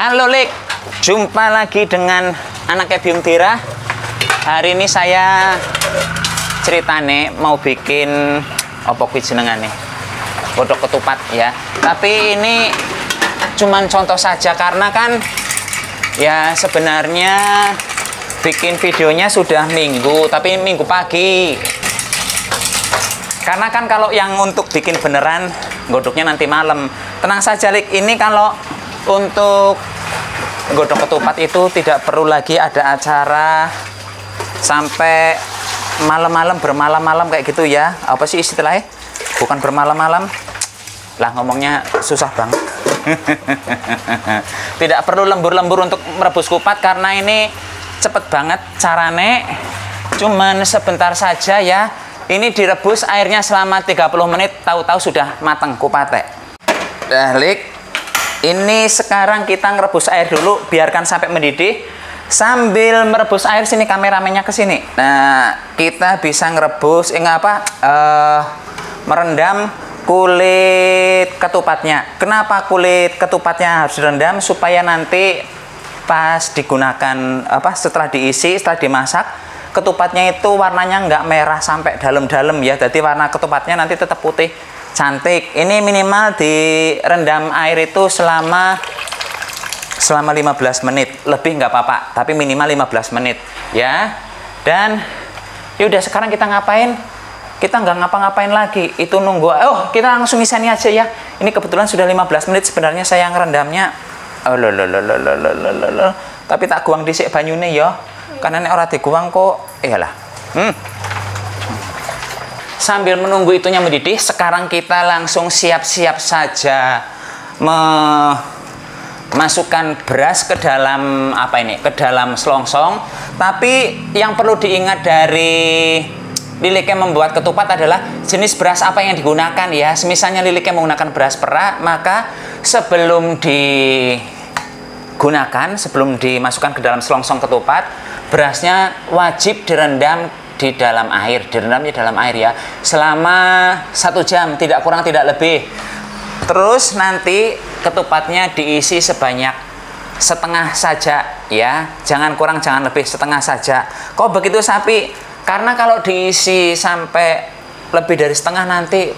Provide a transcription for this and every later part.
Halo Lik, jumpa lagi dengan anaknya Biung Dira. Hari ini saya ceritane mau bikin apa kuwi jenengane? Godhog ketupat ya. Tapi ini cuman contoh saja karena kan ya sebenarnya bikin videonya sudah minggu, tapi minggu pagi. Karena kan kalau yang untuk bikin beneran godoknya nanti malam. Tenang saja Lik, ini kalau untuk godhog ketupat itu tidak perlu lagi ada acara sampai malam-malam, bermalam-malam kayak gitu ya. Apa sih istilahnya? Bukan bermalam-malam lah, ngomongnya susah banget. Tidak perlu lembur-lembur untuk merebus kupat karena ini cepet banget carane, cuman sebentar saja ya. Ini direbus airnya selama 30 menit, tahu-tahu sudah matang kupate. Lik, ini sekarang kita ngerebus air dulu, biarkan sampai mendidih. Sambil merebus air, sini kameramennya ke sini. Nah, kita bisa ngerebus merendam kulit ketupatnya. Kenapa kulit ketupatnya harus direndam? Supaya nanti pas digunakan setelah diisi, setelah dimasak, ketupatnya itu warnanya nggak merah sampai dalam-dalam ya. Jadi warna ketupatnya nanti tetap putih cantik. Ini minimal direndam air itu selama 15 menit. Lebih nggak apa-apa, tapi minimal 15 menit ya. Dan yaudah, sekarang kita ngapain? Kita nggak ngapa-ngapain lagi, itu nunggu. Oh, kita langsung isani aja ya. Ini kebetulan sudah 15 menit. Sebenarnya saya ngerendamnya tapi tak guang dhisik banyune ya. Karena nek ora diguang kok iyalah. Sambil menunggu itunya mendidih, sekarang kita langsung siap-siap saja memasukkan beras ke dalam ke dalam selongsong. Tapi yang perlu diingat dari Liliknya membuat ketupat adalah jenis beras apa yang digunakan ya. Misalnya Liliknya menggunakan beras perak, maka sebelum dimasukkan ke dalam selongsong ketupat, berasnya wajib direndam di dalam air, ya selama 1 jam, tidak kurang tidak lebih. Terus nanti ketupatnya diisi sebanyak setengah saja ya, jangan kurang jangan lebih, setengah saja. Kok begitu Sapi? Karena kalau diisi sampai lebih dari setengah nanti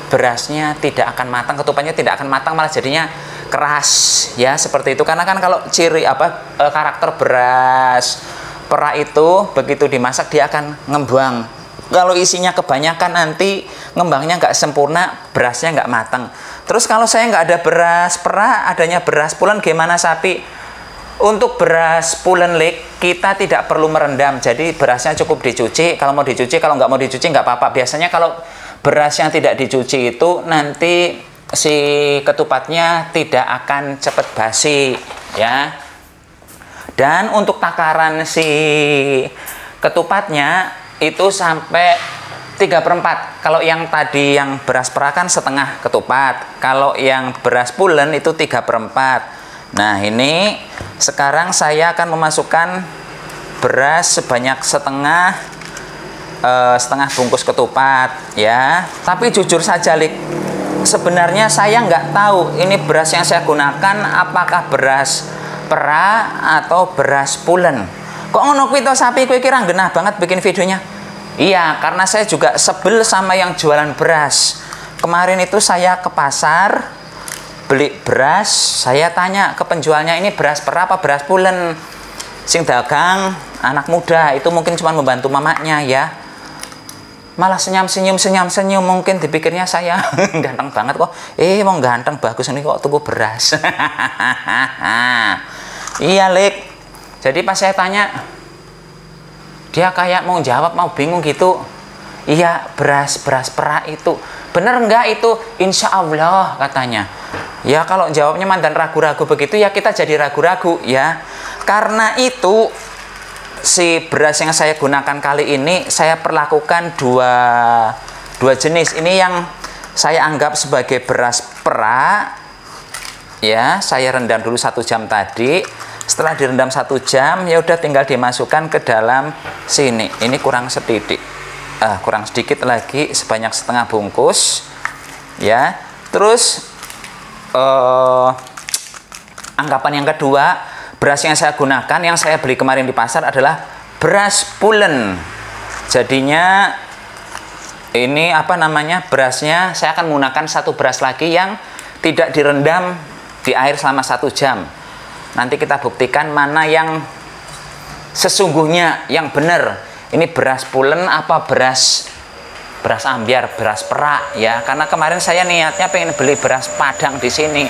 berasnya tidak akan matang, ketupatnya tidak akan matang, malah jadinya keras ya, seperti itu. Karena kan kalau ciri karakter beras perak itu begitu dimasak dia akan ngembang. Kalau isinya kebanyakan nanti ngembangnya nggak sempurna, berasnya nggak matang. Terus kalau saya nggak ada beras perak, adanya beras pulen, gimana Sapi? Untuk beras pulen Lik, kita tidak perlu merendam, jadi berasnya cukup dicuci. Kalau mau dicuci, kalau nggak mau dicuci nggak apa-apa. Biasanya kalau beras yang tidak dicuci itu nanti si ketupatnya tidak akan cepat basi ya. Dan untuk takaran si ketupatnya itu sampai 3/4. Kalau yang tadi yang beras perak kan setengah ketupat. Kalau yang beras pulen itu 3/4. Nah, ini sekarang saya akan memasukkan beras sebanyak setengah bungkus ketupat ya. Tapi jujur saja Lik, sebenarnya saya nggak tahu ini beras yang saya gunakan apakah beras perak atau beras pulen. Kok ngono kuwi to Sapi, kowe kira genah banget bikin videonya? Iya, karena saya juga sebel sama yang jualan beras. Kemarin itu saya ke pasar beli beras, saya tanya ke penjualnya, ini beras perak apa beras pulen? Sing dagang anak muda, itu mungkin cuma membantu mamanya ya. Malah senyum, mungkin dipikirnya saya ganteng banget kok. Mau ganteng bagus ini kok tuku beras. Iya Lik. Jadi pas saya tanya, dia kayak mau jawab, mau bingung gitu. Iya, beras perak itu. Bener enggak itu? Insya Allah katanya. Ya kalau jawabnya mandan ragu-ragu begitu ya kita jadi ragu-ragu ya. Karena itu si beras yang saya gunakan kali ini saya perlakukan dua jenis. Ini yang saya anggap sebagai beras perak ya. Saya rendam dulu 1 jam tadi. Setelah direndam 1 jam ya udah tinggal dimasukkan ke dalam sini. Ini kurang sedikit. Kurang sedikit lagi, sebanyak setengah bungkus ya. Terus anggapan yang kedua, beras yang saya gunakan, yang saya beli kemarin di pasar adalah beras pulen. Jadinya ini apa namanya, berasnya saya akan menggunakan satu beras lagi yang tidak direndam di air selama 1 jam. Nanti kita buktikan mana yang sesungguhnya, yang benar. Ini beras pulen apa beras ambiar, beras perak ya. Karena kemarin saya niatnya pengen beli beras Padang di sini,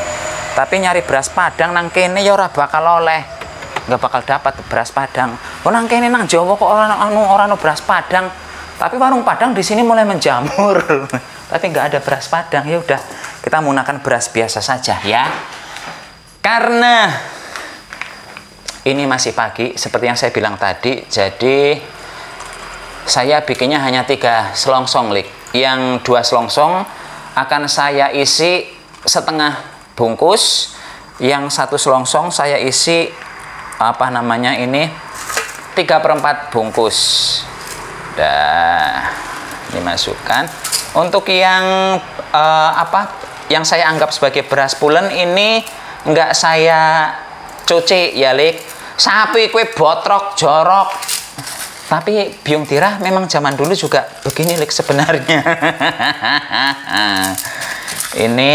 tapi nyari beras Padang nang kene ya ora bakal oleh, nggak bakal dapat beras Padang. Oh nang kene nang Jawa kok orang beras Padang. Tapi warung Padang di sini mulai menjamur, tapi nggak ada beras Padang. Ya udah, kita menggunakan beras biasa saja ya. Karena ini masih pagi, seperti yang saya bilang tadi, jadi saya bikinnya hanya 3 selongsong, Lik. Yang 2 selongsong akan saya isi setengah bungkus, yang 1 selongsong saya isi apa namanya ini 3/4 bungkus. Dah, dimasukkan. Untuk yang yang saya anggap sebagai beras pulen ini enggak saya cuci ya, Lik. Sapi kue botrok jorok. Tapi Biung Tirah memang zaman dulu juga begini, Lik, sebenarnya. Ini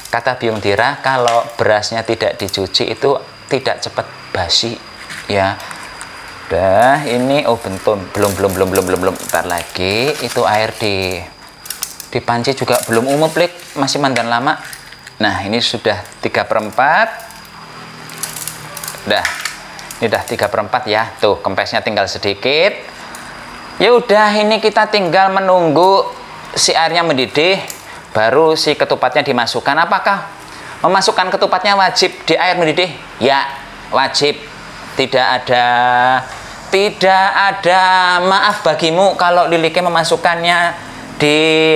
kata Biung Tirah, kalau berasnya tidak dicuci itu tidak cepat basi ya. Udah, ini belum bentar lagi. Itu air di panci juga belum umup, Lik, masih mandan lama. Nah, ini sudah 3/4. Udah, ini udah 3/4 ya. Tuh, kempesnya tinggal sedikit. Ya udah, ini kita tinggal menunggu si airnya mendidih, baru si ketupatnya dimasukkan. Apakah memasukkan ketupatnya wajib di air mendidih? Ya, wajib. Tidak ada maaf bagimu kalau Lilike memasukkannya di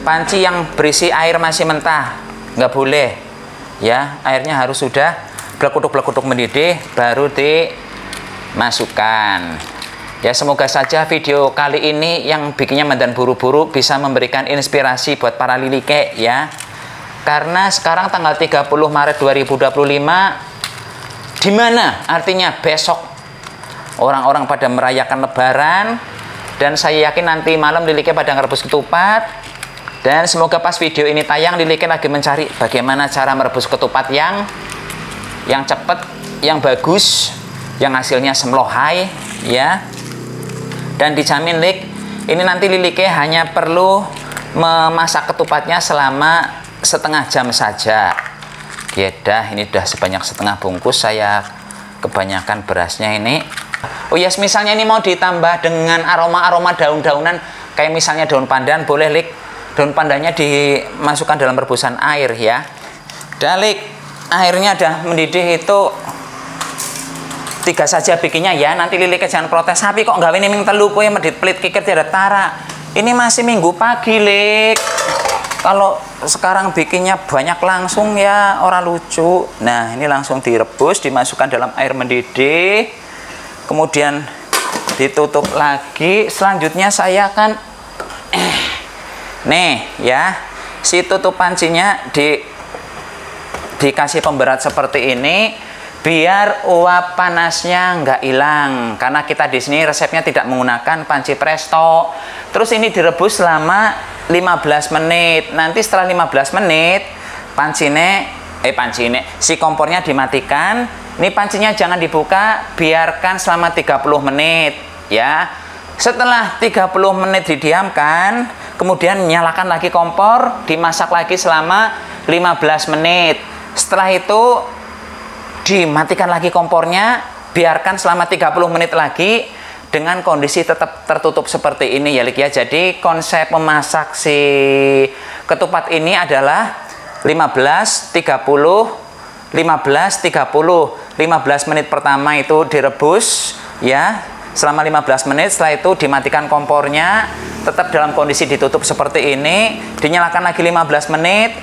panci yang berisi air masih mentah. Nggak boleh ya, airnya harus sudah blekutuk mendidih baru dimasukkan ya. Semoga saja video kali ini yang bikinnya mandan buru-buru bisa memberikan inspirasi buat para Lilike ya. Karena sekarang tanggal 30 Maret 2025, dimana artinya besok orang-orang pada merayakan Lebaran, dan saya yakin nanti malam Lilike pada ngerebus ketupat. Dan semoga pas video ini tayang, Lilike lagi mencari bagaimana cara merebus ketupat yang cepat, yang bagus, yang hasilnya semlohai ya. Dan dijamin, Lik, ini nanti Lilike hanya perlu memasak ketupatnya selama setengah jam saja. Ya dah, ini udah sebanyak setengah bungkus, saya kebanyakan berasnya ini. Oh yes, misalnya ini mau ditambah dengan aroma-aroma daun-daunan, kayak misalnya daun pandan, boleh, Lik. Daun pandannya dimasukkan dalam rebusan air ya. Dan, Lik, airnya udah mendidih itu 3 saja bikinnya ya. Nanti Lilike jangan protes, sapi kok gawe ming telu kowe medit pelit kikir tidak tara. Ini masih minggu pagi, Lik. Kalau sekarang bikinnya banyak langsung ya, orang lucu. Nah, ini langsung direbus, dimasukkan dalam air mendidih, kemudian ditutup lagi. Selanjutnya saya akan nih ya, si tutup pancinya dikasih pemberat seperti ini biar uap panasnya nggak hilang, karena kita di sini resepnya tidak menggunakan panci presto. Terus ini direbus selama 15 menit. Nanti setelah 15 menit si kompornya dimatikan. Ini pancinya jangan dibuka, biarkan selama 30 menit ya. Setelah 30 menit didiamkan, kemudian nyalakan lagi kompor, dimasak lagi selama 15 menit. Setelah itu dimatikan lagi kompornya, biarkan selama 30 menit lagi dengan kondisi tetap tertutup seperti ini ya, Lik ya. Jadi konsep memasak si ketupat ini adalah 15 menit pertama itu direbus ya selama 15 menit. Setelah itu dimatikan kompornya, tetap dalam kondisi ditutup seperti ini, dinyalakan lagi 15 menit.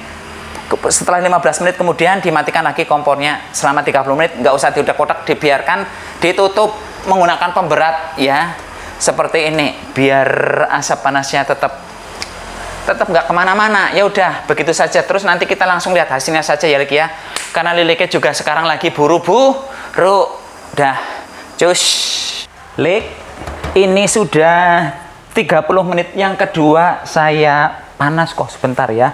Setelah 15 menit kemudian dimatikan lagi kompornya selama 30 menit. Nggak usah diudak-udak, dibiarkan ditutup menggunakan pemberat ya, seperti ini, biar asap panasnya tetap nggak kemana-mana. Ya udah, begitu saja. Terus nanti kita langsung lihat hasilnya saja ya, Lik ya. karena liliknya juga sekarang lagi buru-buru. Dah, cus. Lik, ini sudah 30 menit yang kedua saya panas kok sebentar ya.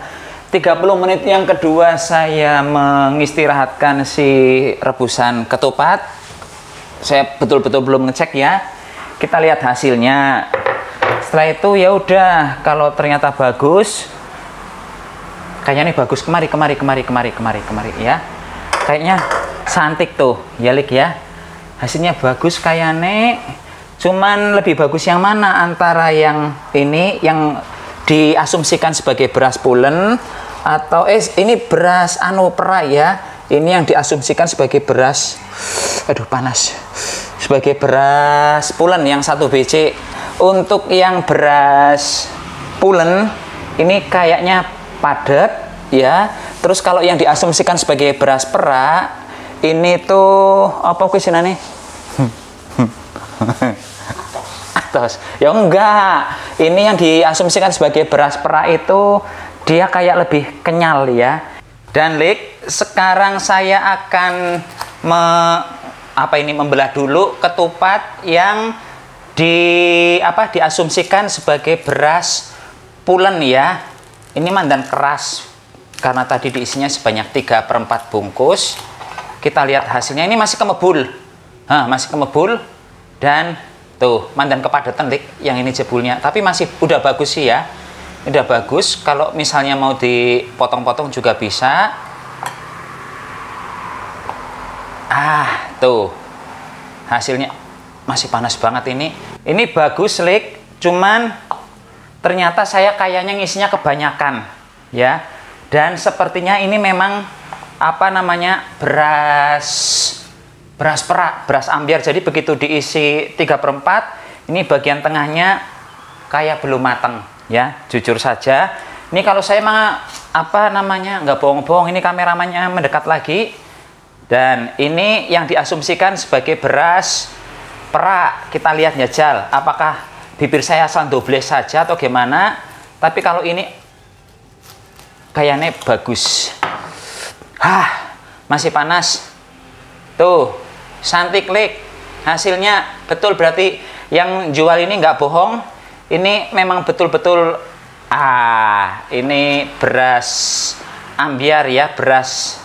30 menit yang kedua saya mengistirahatkan si rebusan ketupat. Saya betul-betul belum ngecek ya. Kita lihat hasilnya. Setelah itu ya udah, kalau ternyata bagus, kayaknya nih bagus, kemari ya. Kayaknya cantik tuh, ya Lik ya. Hasilnya bagus kayaknya. Cuman lebih bagus yang mana antara yang ini yang diasumsikan sebagai beras pulen atau ini beras pera ya. Ini yang diasumsikan sebagai beras, aduh panas, sebagai beras pulen yang 1 biji. Untuk yang beras pulen ini kayaknya padat ya. Terus kalau yang diasumsikan sebagai beras pera ini tuh apa kuisinane? Atas. Ya enggak. Ini yang diasumsikan sebagai beras pera itu dia kayak lebih kenyal ya. Dan Lik, sekarang saya akan membelah dulu ketupat yang diasumsikan sebagai beras pulen ya. Ini mandan keras karena tadi diisinya sebanyak 3/4 bungkus. Kita lihat hasilnya, ini masih kemebul. Masih kemebul dan tuh mandan kepadatan Lik, yang ini jebulnya. Tapi masih udah bagus sih ya. Udah bagus, kalau misalnya mau dipotong-potong juga bisa. Tuh. Hasilnya masih panas banget ini. Ini bagus Lik, cuman ternyata saya kayaknya ngisinya kebanyakan ya. Dan sepertinya ini memang beras pera, beras ambiar. Jadi begitu diisi 3/4, ini bagian tengahnya kayak belum matang ya, jujur saja. Ini kalau saya nggak bohong-bohong, ini kameramannya mendekat lagi. Dan ini yang diasumsikan sebagai beras pera. Kita lihat jajal, apakah bibir saya asal dobles saja atau gimana. Tapi kalau ini kayaknya bagus. Masih panas. Tuh, cantik Lik. Hasilnya betul, berarti yang jual ini nggak bohong. Ini memang betul-betul ini beras ambiar ya, beras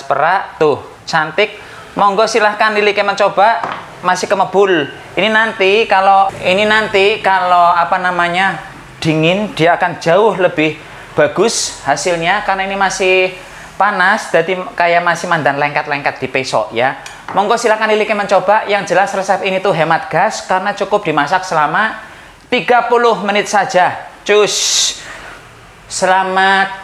pera. Tuh, cantik. Monggo silahkan Lilik mencoba. Masih kemebul. Ini nanti kalau dingin dia akan jauh lebih bagus hasilnya, karena ini masih panas, jadi kayak masih mandan lengket-lengket di pesok ya. Monggo silahkan Lilik mencoba. Yang jelas resep ini tuh hemat gas karena cukup dimasak selama 30 menit saja. Cus. Selamat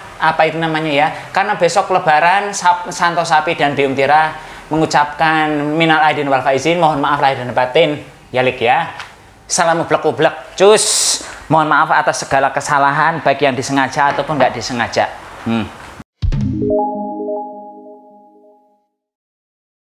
ya, karena besok lebaran. Santo Sapi dan Bium Tira mengucapkan minal aidin wal faizin, mohon maaf lahir dan batin ya Lik ya. Salam ublek-ublek. Cus. Mohon maaf atas segala kesalahan, baik yang disengaja ataupun nggak disengaja.